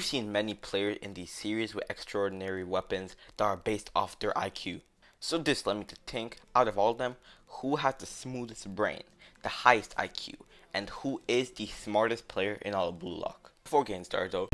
We've seen many players in these series with extraordinary weapons that are based off their IQ. So this led me to think, out of all of them, who has the smoothest brain, the highest IQ, and who is the smartest player in all of Blue Lock. Before getting started though,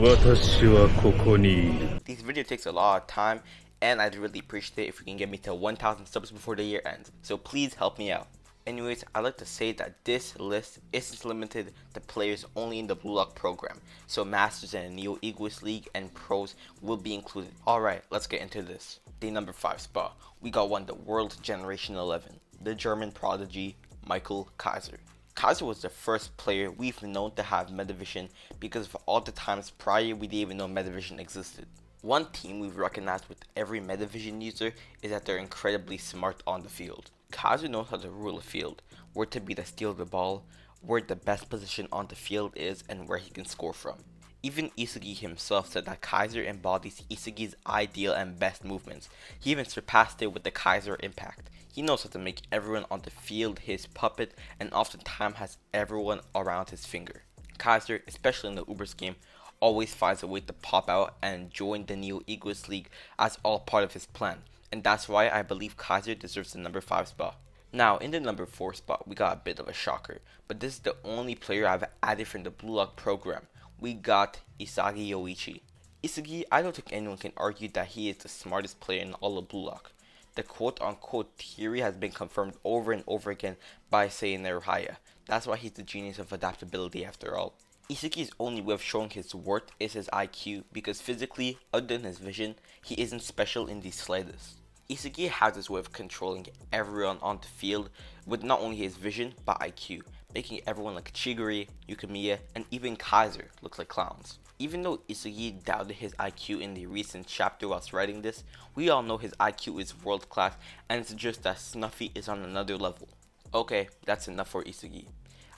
this video takes a lot of time and I'd really appreciate it if you can get me to 1,000 subs before the year ends, so please help me out. Anyways, I'd like to say that this list isn't limited to players only in the Blue Lock program, so Masters and Neo Egoist League and Pros will be included. Alright, let's get into this. The number 5 spot, we got the World Generation 11, the German prodigy, Michael Kaiser. Kaiser was the first player we've known to have Metavision because of all the times prior we didn't even know Metavision existed. One team we've recognized with every Metavision user is that they're incredibly smart on the field. Kaiser knows how to rule a field, where to be to steal the ball, where the best position on the field is, and where he can score from. Even Isagi himself said that Kaiser embodies Isagi's ideal and best movements. He even surpassed it with the Kaiser impact. He knows how to make everyone on the field his puppet and oftentimes has everyone around his finger. Kaiser, especially in the Ubers game, always finds a way to pop out and join the Neo Egoist League as all part of his plan. And that's why I believe Kaiser deserves the number 5 spot. Now, in the number 4 spot, we got a bit of a shocker, but this is the only player I've added from the Blue Lock program. We got Isagi Yoichi. Isagi, I don't think anyone can argue that he is the smartest player in all of Blue Lock. The quote-unquote theory has been confirmed over and over again by Sae and Naruhaya. That's why he's the genius of adaptability after all. Isagi's only way of showing his worth is his IQ, because physically, other than his vision, he isn't special in the slightest. Isagi has this way of controlling everyone on the field with not only his vision, but IQ, making everyone like Chiguri, Yukimiya, and even Kaiser look like clowns. Even though Isagi doubted his IQ in the recent chapter whilst writing this, we all know his IQ is world class, and it's just that Snuffy is on another level. Okay, that's enough for Isagi.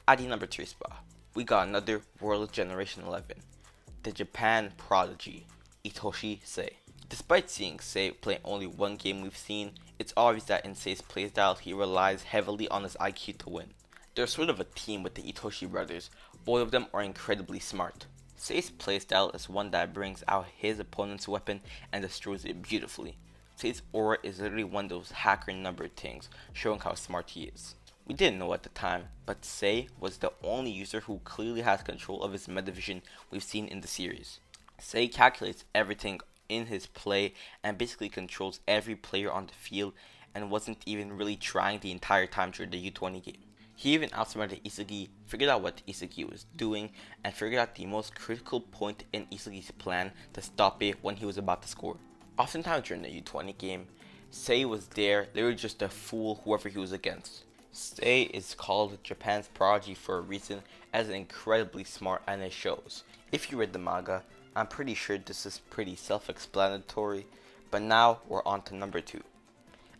At the number 3 spot, we got another World Generation 11, the Japan prodigy, Itoshi Sae. Despite seeing Sae play only one game we've seen, it's obvious that in Sae's playstyle he relies heavily on his IQ to win. They're sort of a team with the Itoshi brothers. Both of them are incredibly smart. Sae's playstyle is one that brings out his opponent's weapon and destroys it beautifully. Sae's aura is literally one of those hacker numbered things, showing how smart he is. We didn't know at the time, but Sae was the only user who clearly has control of his Metavision we've seen in the series. Sae calculates everything in his play and basically controls every player on the field and wasn't even really trying the entire time during the U20 game. He even outsmarted Isagi, figured out what Isagi was doing, and figured out the most critical point in Isagi's plan to stop it when he was about to score. Oftentimes during the U20 game, Sae was there, they were just to fool whoever he was against. Sae is called Japan's prodigy for a reason, as incredibly smart, and it shows. If you read the manga, I'm pretty sure this is pretty self-explanatory, but now we're on to number 2.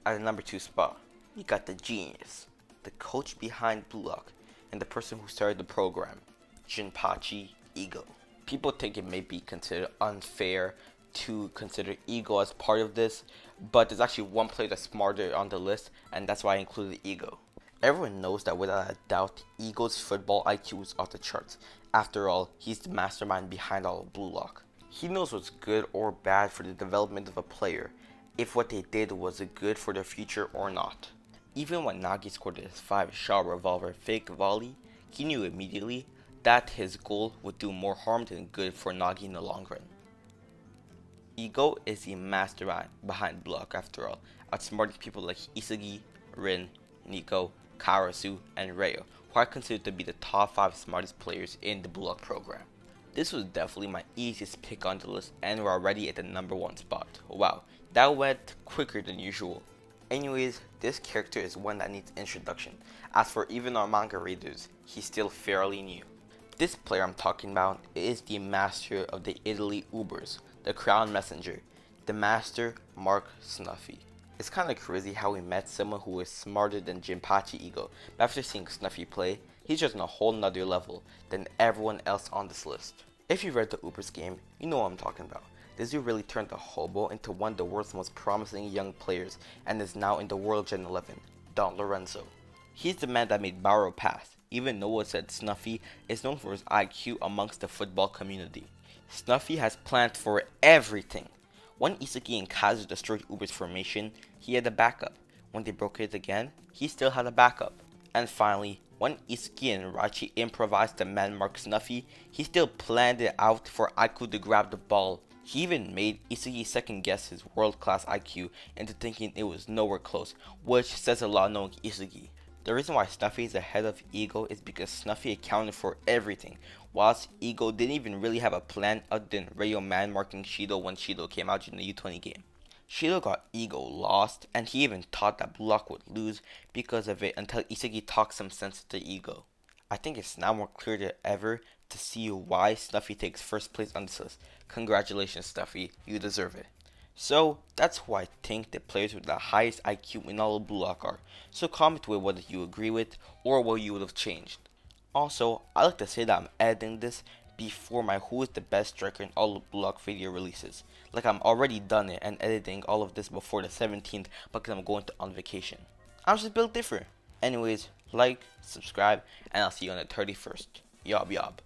At the number 2 spot, we got the genius, the coach behind Blue Lock, and the person who started the program, Jinpachi Ego. People think it may be considered unfair to consider Ego as part of this, but there's actually one player that's smarter on the list, and that's why I included Ego. Everyone knows that without a doubt, Ego's football IQ is off the charts. After all, he's the mastermind behind all of Blue Lock. He knows what's good or bad for the development of a player, if what they did was good for their future or not. Even when Nagi scored his 5-shot revolver fake volley, he knew immediately that his goal would do more harm than good for Nagi in the long run. Ego is the mastermind behind Blue Lock after all, outsmarting people like Isagi, Rin, Nico, Karasu, and Ryo, who are considered to be the top 5 smartest players in the Blue Lock program. This was definitely my easiest pick on the list, and we're already at the number 1 spot. Wow, that went quicker than usual. Anyways, this character is one that needs introduction. As for even our manga readers, he's still fairly new. This player I'm talking about is the master of the Italy Ubers, the crown messenger, the master Mark Snuffy. It's kinda crazy how we met someone who is smarter than Jinpachi Ego, but after seeing Snuffy play, he's just on a whole nother level than everyone else on this list. If you read the Ubers game, you know what I'm talking about. This dude really turned the hobo into one of the world's most promising young players and is now in the World Gen 11, Don Lorenzo. He's the man that made Barrow pass. Even Noah said Snuffy is known for his IQ amongst the football community. Snuffy has planned for everything. When Isagi and Kaiser destroyed Uber's formation, he had a backup. When they broke it again, he still had a backup. And finally, when Isagi and Rachi improvised to man-mark Snuffy, he still planned it out for Aiku to grab the ball. He even made Isagi second guess his world-class IQ into thinking it was nowhere close, which says a lot knowing Isagi. The reason why Snuffy is ahead of Ego is because Snuffy accounted for everything, whilst Ego didn't even really have a plan other than Ryo man-marking Shido when Shido came out in the U20 game. Shido got Ego lost, and he even thought that Bluelock would lose because of it until Isagi talked some sense to Ego. I think it's now more clear than ever to see why Snuffy takes first place on this list. Congratulations, Snuffy, you deserve it. So that's who I think the players with the highest IQ in all of Bluelock are. So comment with whether you agree with or what you would have changed. Also, I like to say that I'm editing this before my who is the best striker in all of Bluelock video releases. Like I'm already done it and editing all of this before the 17th because I'm going on vacation. I'm just built different. Anyways, like, subscribe, and I'll see you on the 31st. Yob yob.